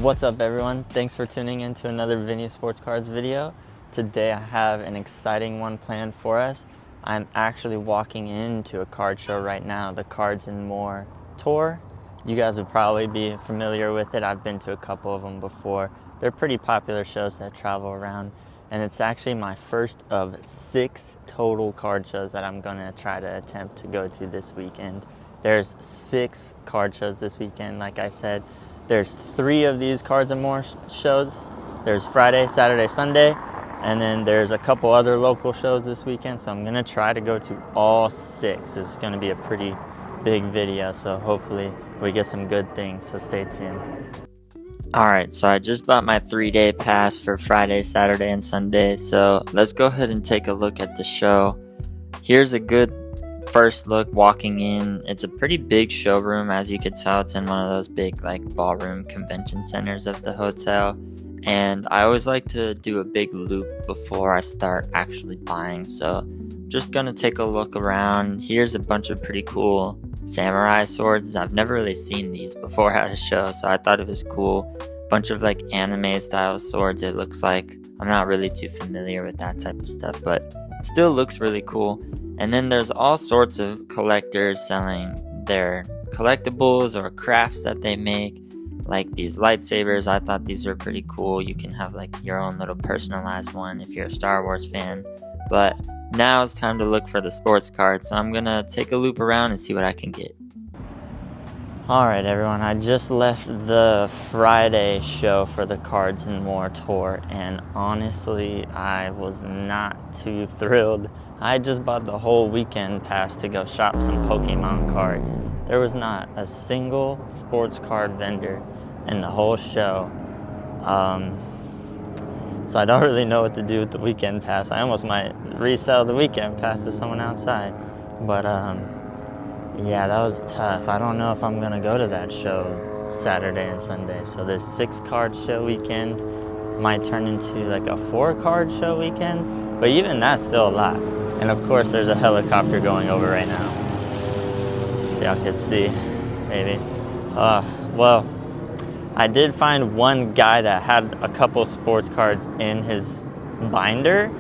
What's up everyone? Thanks for tuning in to another Vinny Sports Cards video. Today I have an exciting one planned for us. I'm actually walking into a card show right now, the Cards and More Tour. You guys would probably be familiar with it. I've been to a couple of them before. They're pretty popular shows that travel around, and it's actually my first of 6 total card shows that I'm gonna try to attempt to go to this weekend. There's 6 card shows this weekend, like I said. There's 3 of these Cards and More shows. There's Friday, Saturday, Sunday, and then there's a couple other local shows this weekend, so I'm gonna try to go to all 6. This is gonna be a pretty big video, so hopefully we get some good things, so stay tuned. Alright, so I just bought my 3-day pass for Friday, Saturday, and Sunday, so let's go ahead and take a look at the show. Here's a good first look walking in. It's a pretty big showroom. As you can tell, it's in one of those big ballroom convention centers of the hotel, and I always like to do a big loop before I start actually buying, so just gonna take a look around. Here's a bunch of pretty cool samurai swords. I've never really seen these before at a show, so I thought it was cool. Bunch of anime style swords, it looks like. I'm not really too familiar with that type of stuff, but it still looks really cool. And then there's all sorts of collectors selling their collectibles or crafts that they make, like these lightsabers. I thought these were pretty cool. You can have your own little personalized one if you're a Star Wars fan. But now it's time to look for the sports cards, so I'm gonna take a loop around and see what I can get. Alright everyone, I just left the Friday show for the Cards and More tour, and honestly I was not too thrilled. I just bought the whole weekend pass to go shop some Pokemon cards. There was not a single sports card vendor in the whole show. So I don't really know what to do with the weekend pass. I almost might resell the weekend pass to someone outside. But yeah, that was tough. I don't know if I'm gonna go to that show Saturday and Sunday. So this 6-card show weekend might turn into a 4-card show weekend, but even that's still a lot. And of course there's a helicopter going over right now. If y'all could see, maybe. Well, I did find one guy that had a couple sports cards in his binder.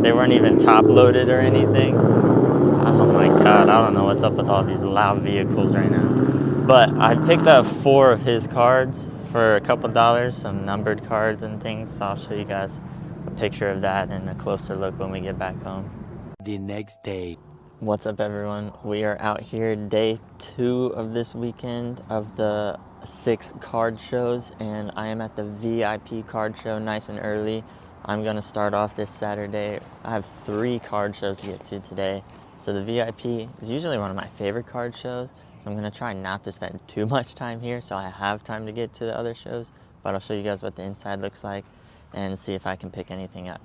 They weren't even top loaded or anything. Oh my god, I don't know what's up with all these loud vehicles right now. But I picked up 4 of his cards for a couple dollars, some numbered cards and things. So I'll show you guys a picture of that and a closer look when we get back home. The next day. What's up everyone? We are out here day 2 of this weekend of the 6 card shows, and I am at the VIP card show nice and early. I'm gonna start off this Saturday. I have 3 card shows to get to today. So the VIP is usually one of my favorite card shows, so I'm gonna try not to spend too much time here so I have time to get to the other shows, but I'll show you guys what the inside looks like and see if I can pick anything up.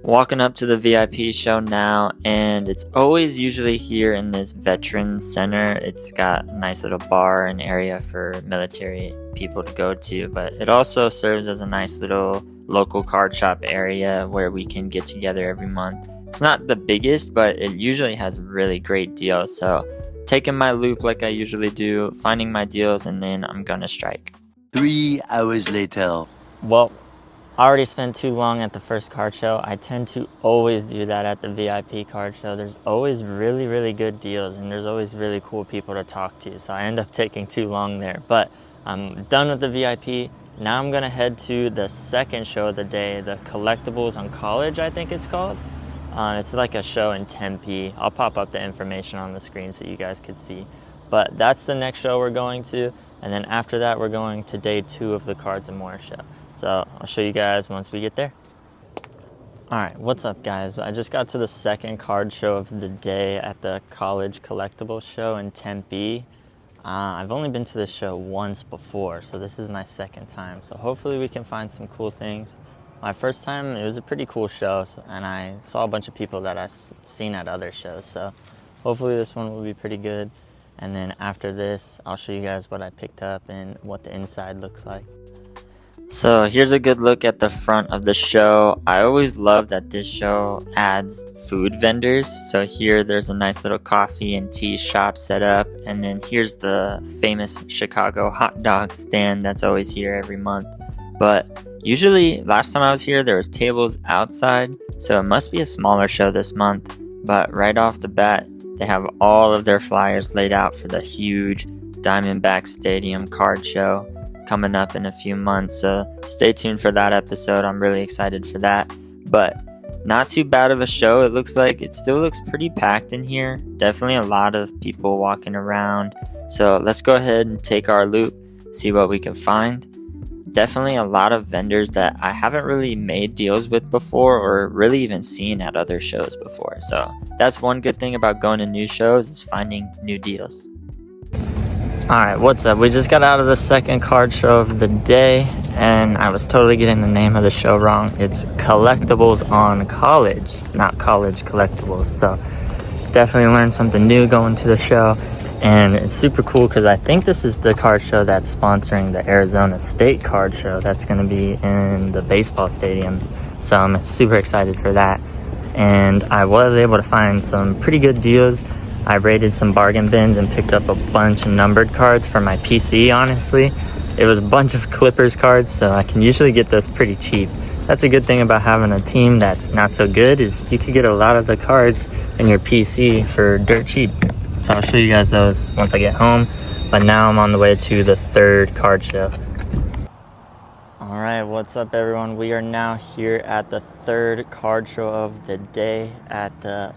Walking up to the VIP show now, and it's always usually here in this Veterans Center. It's got a nice little bar and area for military people to go to, but it also serves as a nice little local card shop area where we can get together every month. It's not the biggest, but it usually has really great deals, so taking my loop like I usually do, finding my deals, and then I'm gonna strike. 3 hours later. Well, I already spent too long at the first card show. I tend to always do that at the VIP card show. There's always really, really good deals, and there's always really cool people to talk to, so I end up taking too long there. But I'm done with the VIP. Now I'm gonna head to the second show of the day, the Collectibles on College, I think it's called. It's like a show in Tempe. I'll pop up the information on the screen so you guys could see. But that's the next show we're going to, and then after that we're going to day 2 of the Cards and More show. So I'll show you guys once we get there. Alright, what's up guys? I just got to the second card show of the day at the College Collectibles show in Tempe. I've only been to this show once before, so this is my second time. So hopefully we can find some cool things. My first time, it was a pretty cool show, and I saw a bunch of people that I've seen at other shows. So hopefully this one will be pretty good. And then after this, I'll show you guys what I picked up and what the inside looks like. So here's a good look at the front of the show. I always love that this show adds food vendors. So here there's a nice little coffee and tea shop set up. And then here's the famous Chicago hot dog stand that's always here every month. But usually last time I was here there was tables outside. So it must be a smaller show this month. But right off the bat they have all of their flyers laid out for the huge Diamondback Stadium card show coming up in a few months, so stay tuned for that episode. I'm really excited for that. But not too bad of a show. It looks like it still looks pretty packed in here. Definitely a lot of people walking around. So let's go ahead and take our loop, see what we can find. Definitely a lot of vendors that I haven't really made deals with before or really even seen at other shows before. So that's one good thing about going to new shows, is finding new deals. Alright, what's up? We just got out of the second card show of the day, and I was totally getting the name of the show wrong. It's Collectibles on College, not College Collectibles. So definitely learned something new going to the show, and it's super cool because I think this is the card show that's sponsoring the Arizona State card show that's going to be in the baseball stadium. So I'm super excited for that, and I was able to find some pretty good deals. I raided some bargain bins and picked up a bunch of numbered cards for my PC, honestly. It was a bunch of Clippers cards, so I can usually get those pretty cheap. That's a good thing about having a team that's not so good, is you could get a lot of the cards in your PC for dirt cheap. So I'll show you guys those once I get home. But now I'm on the way to the third card show. Alright, what's up everyone? We are now here at the third card show of the day at the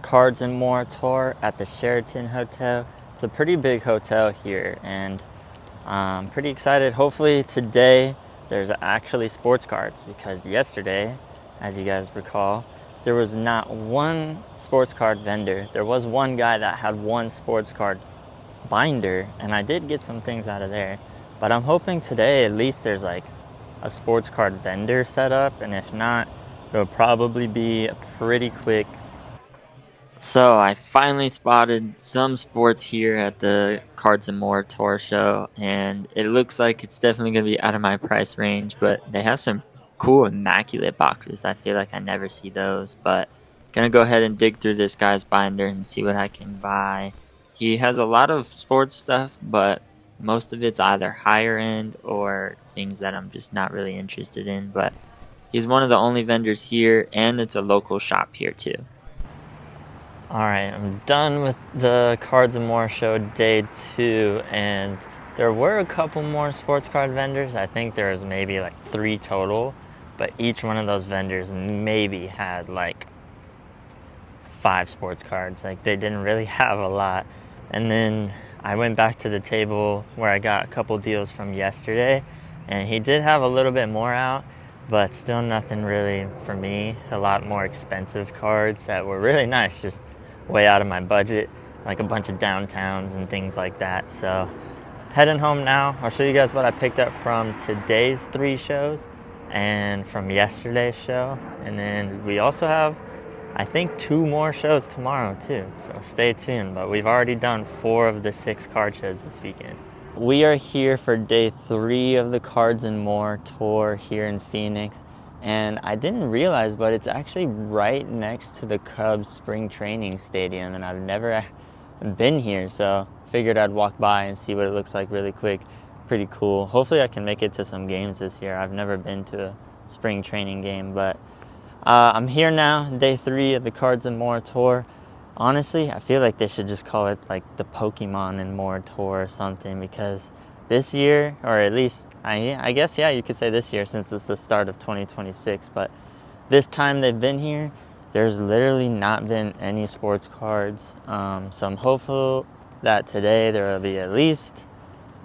Cards and More tour at the Sheraton Hotel. It's a pretty big hotel here, and I'm pretty excited. Hopefully today there's actually sports cards, because yesterday, as you guys recall, there was not one sports card vendor. There was one guy that had one sports card binder, and I did get some things out of there. But I'm hoping today at least there's like a sports card vendor set up, and if not, it'll probably be a pretty quick. So I finally spotted some sports here at the Cards and More tour show, and it looks like it's definitely going to be out of my price range, but they have some cool immaculate boxes. I feel like I never see those, but gonna go ahead and dig through this guy's binder and see what I can buy. He has a lot of sports stuff, but most of it's either higher end or things that I'm just not really interested in, but he's one of the only vendors here, and it's a local shop here too. Alright, I'm done with the Cards and More show day 2, and there were a couple more sports card vendors. I think there was maybe like 3 total, but each one of those vendors maybe had like 5 sports cards. Like, they didn't really have a lot. And then I went back to the table where I got a couple deals from yesterday, and he did have a little bit more out, but still nothing really for me. A lot more expensive cards that were really nice, just way out of my budget, like a bunch of downtowns and things like that. So heading home now. I'll show you guys what I picked up from today's 3 shows and from yesterday's show, and then we also have, I think, 2 more shows tomorrow too, so stay tuned. But we've already done 4 of the 6 card shows this weekend. We are here for day 3 of the Cards and More tour here in Phoenix. And I didn't realize, but it's actually right next to the Cubs spring training stadium, and I've never been here, so figured I'd walk by and see what it looks like really quick. Pretty cool. Hopefully I can make it to some games this year. I've never been to a spring training game, but I'm here now, day 3 of the Cards and More tour. Honestly, I feel like they should just call it like the Pokemon and More tour or something, because this year, or at least, I guess, yeah, you could say this year since it's the start of 2026, but this time they've been here, there's literally not been any sports cards. So I'm hopeful that today there will be at least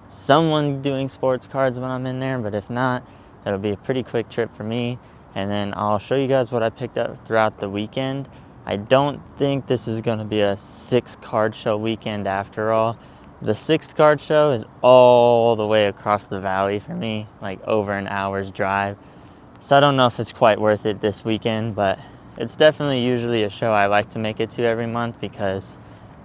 someone doing sports cards when I'm in there, but if not, it'll be a pretty quick trip for me. And then I'll show you guys what I picked up throughout the weekend. I don't think this is going to be a 6 card show weekend after all. The 6th card show is all the way across the valley for me, like over an hour's drive. So I don't know if it's quite worth it this weekend, but it's definitely usually a show I like to make it to every month because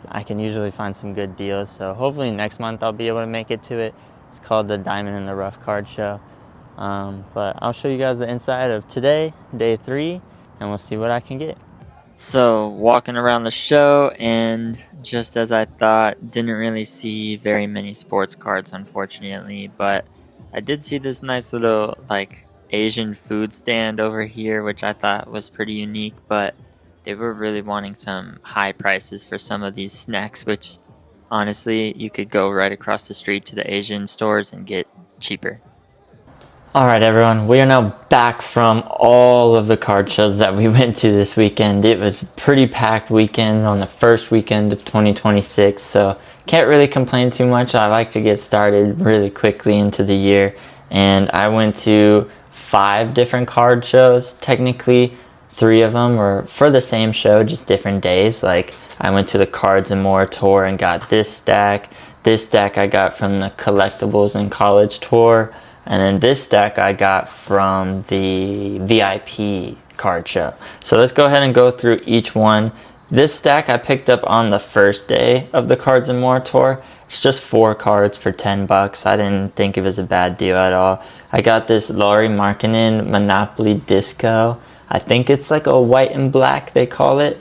I can usually find some good deals. So hopefully next month I'll be able to make it to it. It's called the Diamond in the Rough card show. But I'll show you guys the inside of today, day 3, and we'll see what I can get. So walking around the show, and just as I thought, didn't really see very many sports cards, unfortunately, but I did see this nice little like Asian food stand over here, which I thought was pretty unique, but they were really wanting some high prices for some of these snacks, which honestly you could go right across the street to the Asian stores and get cheaper. Alright everyone, we are now back from all of the card shows that we went to this weekend. It was a pretty packed weekend on the first weekend of 2026, so can't really complain too much. I like to get started really quickly into the year, and I went to 5 different card shows. Technically 3 of them were for the same show, just different days. Like I went to the Cards and More tour and got this stack. This stack I got from the Collectibles in College tour. And then this stack I got from the VIP card show. So let's go ahead and go through each one. This stack I picked up on the first day of the Cards and More tour. It's just 4 cards for $10. I didn't think it was a bad deal at all. I got this Lauri Markkanen Monopoly Disco. I think it's like a white and black they call it.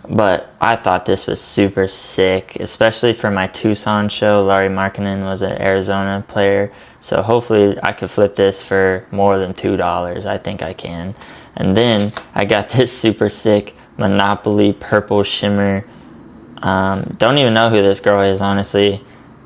But I thought this was super sick, especially for my Tucson show. Lauri Markkanen was an Arizona player, so hopefully I could flip this for more than $2. I think I can. And then I got this super sick Monopoly Purple Shimmer. Don't even know who this girl is, honestly.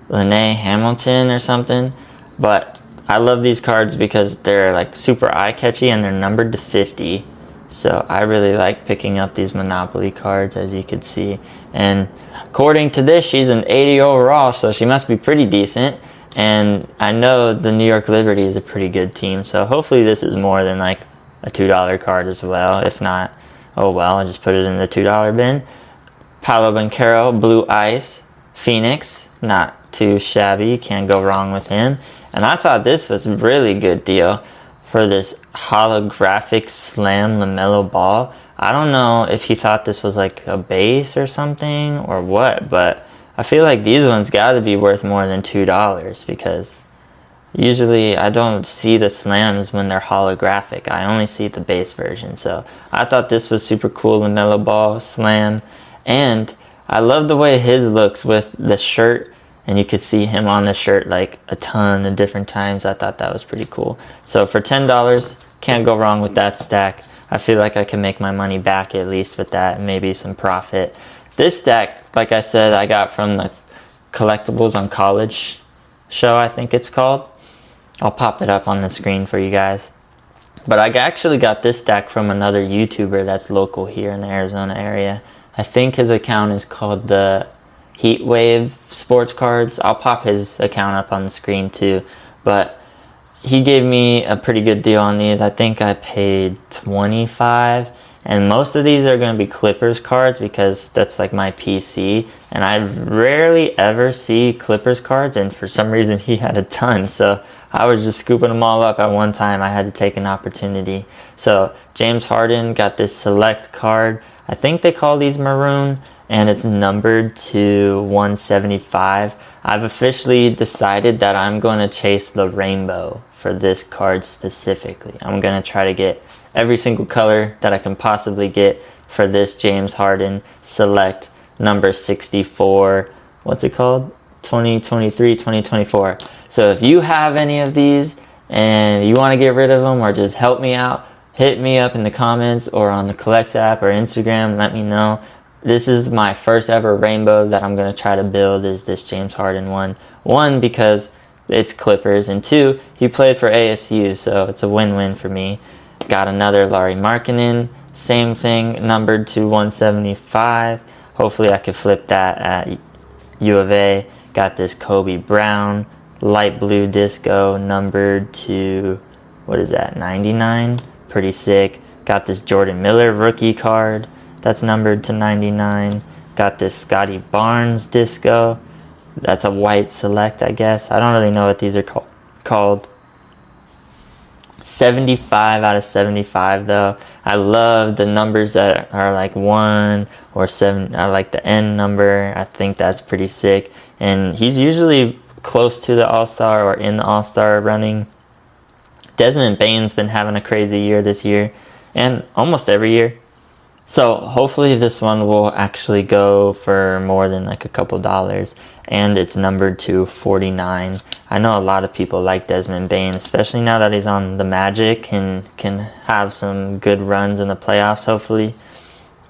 Lene Hamilton or something. But I love these cards because they're like super eye-catchy and they're numbered to 50. So I really like picking up these Monopoly cards, as you can see. And according to this, she's an 80 overall, so she must be pretty decent. And I know the New York Liberty is a pretty good team, so hopefully this is more than like a $2 card as well. If not, oh well, I'll just put it in the $2 bin. Paolo Banchero, Blue Ice, Phoenix, not too shabby, can't go wrong with him. And I thought this was a really good deal for this holographic Slam LaMelo Ball. I don't know if he thought this was like a base or something or what, but I feel like these ones gotta be worth more than $2 because usually I don't see the Slams when they're holographic. I only see the base version. So I thought this was super cool, LaMelo Ball Slam. And I love the way his looks with the shirt. And you could see him on the shirt like a ton of different times. I thought that was pretty cool. So for $10, can't go wrong with that stack. I feel like I can make my money back at least with that and maybe some profit. This stack, like I said, I got from the Collectibles on College show, I think it's called. I'll pop it up on the screen for you guys. But I actually got this stack from another YouTuber that's local here in the Arizona area. I think his account is called the Heat Wave Sports Cards. I'll pop his account up on the screen too. But he gave me a pretty good deal on these. I think I paid $25. And most of these are going to be Clippers cards because that's like my PC. And I rarely ever see Clippers cards. And for some reason he had a ton. So I was just scooping them all up at one time. I had to take an opportunity. So James Harden got this select card. I think they call these maroon. And it's numbered to 175. I've officially decided that I'm going to chase the rainbow for this card specifically. I'm going to try to get every single color that I can possibly get for this James Harden Select number 64. What's it called? 2023, 2024. So if you have any of these and you want to get rid of them or just help me out, hit me up in the comments or on the Collects app or Instagram. Let me know. This is my first ever rainbow that I'm going to try to build is this James Harden one. One, because it's Clippers, and 2, he played for ASU, so it's a win-win for me. Got another Lauri Markkanen, same thing, numbered to 175. Hopefully I could flip that at U of A. Got this Kobe Brown, light blue disco, numbered to, what is that, 99? Pretty sick. Got this Jordan Miller rookie card. That's numbered to 99. Got this Scotty Barnes disco. That's a white select, I guess. I don't really know what these are called. 75 out of 75 though. I love the numbers that are like 1 or 7. I like the N number. I think that's pretty sick. And he's usually close to the All-Star or in the All-Star running. Desmond Bane's been having a crazy year this year, and almost every year. So hopefully this one will actually go for more than like a couple dollars, and it's numbered to 49. I know a lot of people like Desmond Bane, especially now that he's on the Magic and can have some good runs in the playoffs, hopefully.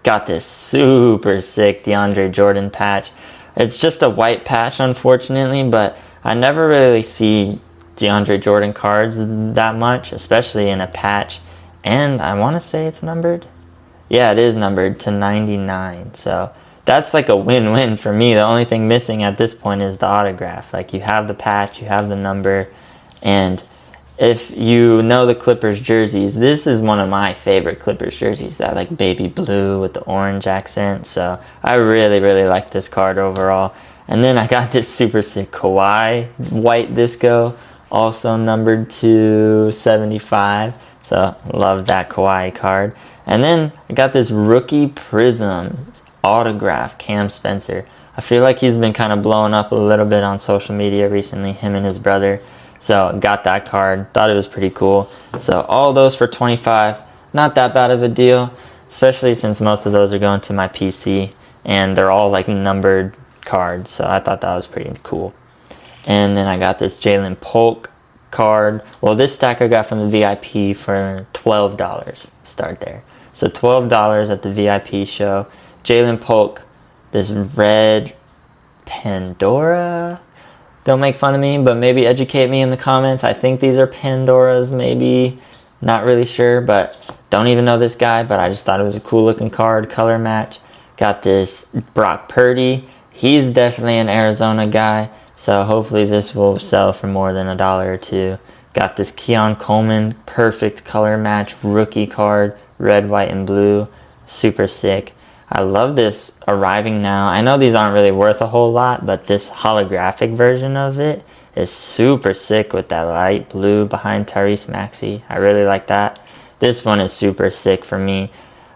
Got this super sick DeAndre Jordan patch. It's just a white patch, unfortunately, but I never really see DeAndre Jordan cards that much, especially in a patch. And I want to say it's numbered. Yeah, it is numbered to 99. So that's like a win-win for me. The only thing missing at this point is the autograph. Like, you have the patch, you have the number, and if you know the Clippers jerseys, this is one of my favorite Clippers jerseys, that like baby blue with the orange accent. So I really, really like this card overall. And then I got this super sick Kawhi white disco, also numbered to 75. So love that Kawhi card. And then I got this rookie prism autograph Cam Spencer. I feel like he's been kind of blowing up a little bit on social media recently, him and his brother. So got that card, thought it was pretty cool. So all those for 25, not that bad of a deal, especially since most of those are going to my PC and they're all like numbered cards. So I thought that was pretty cool. And then I got this Jalen Polk card. Well, this stack I got from the VIP for $12. Start there. So $12 at the VIP show. Jalen Polk, this red Pandora. Don't make fun of me, but maybe educate me in the comments. I think these are Pandoras, maybe. Not really sure, but don't even know this guy, but I just thought it was a cool looking card, color match. Got this Brock Purdy. He's definitely an Arizona guy, so hopefully this will sell for more than $1 or $2. Got this Keon Coleman, perfect color match, rookie card, red, white, and blue. Super sick. I love this arriving now. I know these aren't really worth a whole lot, but this holographic version of it is super sick with that light blue behind Tyrese Maxey. I really like that. This one is super sick for me.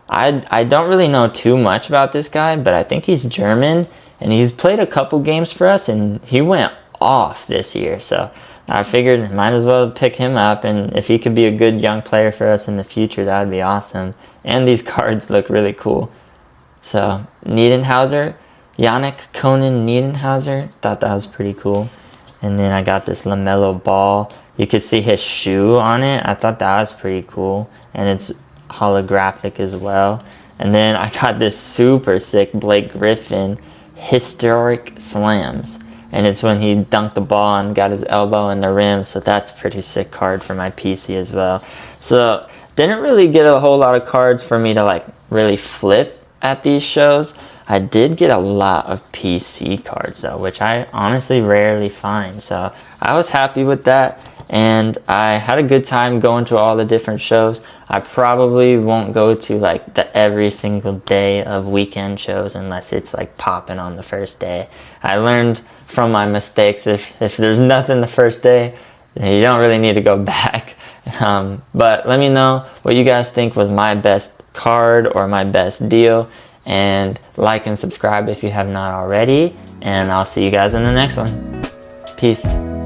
I don't really know too much about this guy, but I think he's German, and he's played a couple games for us, and he went off this year. So I figured might as well pick him up, and if he could be a good young player for us in the future, that would be awesome. And these cards look really cool. So, Niederhauser, Yannick Conan Niederhauser, thought that was pretty cool. And then I got this LaMelo Ball. You could see his shoe on it. I thought that was pretty cool. And it's holographic as well. And then I got this super sick Blake Griffin Historic Slams. And it's when he dunked the ball and got his elbow in the rim. So that's a pretty sick card for my PC as well. So, didn't really get a whole lot of cards for me to like really flip at these shows. I did get a lot of PC cards though, which I honestly rarely find. So I was happy with that, and I had a good time going to all the different shows. I probably won't go to like the every single day of weekend shows unless it's like popping on the first day. I learned from my mistakes, if there's nothing the first day, you don't really need to go back. But let me know what you guys think was my best card or my best deal, and like and subscribe if you have not already, and I'll see you guys in the next one. Peace.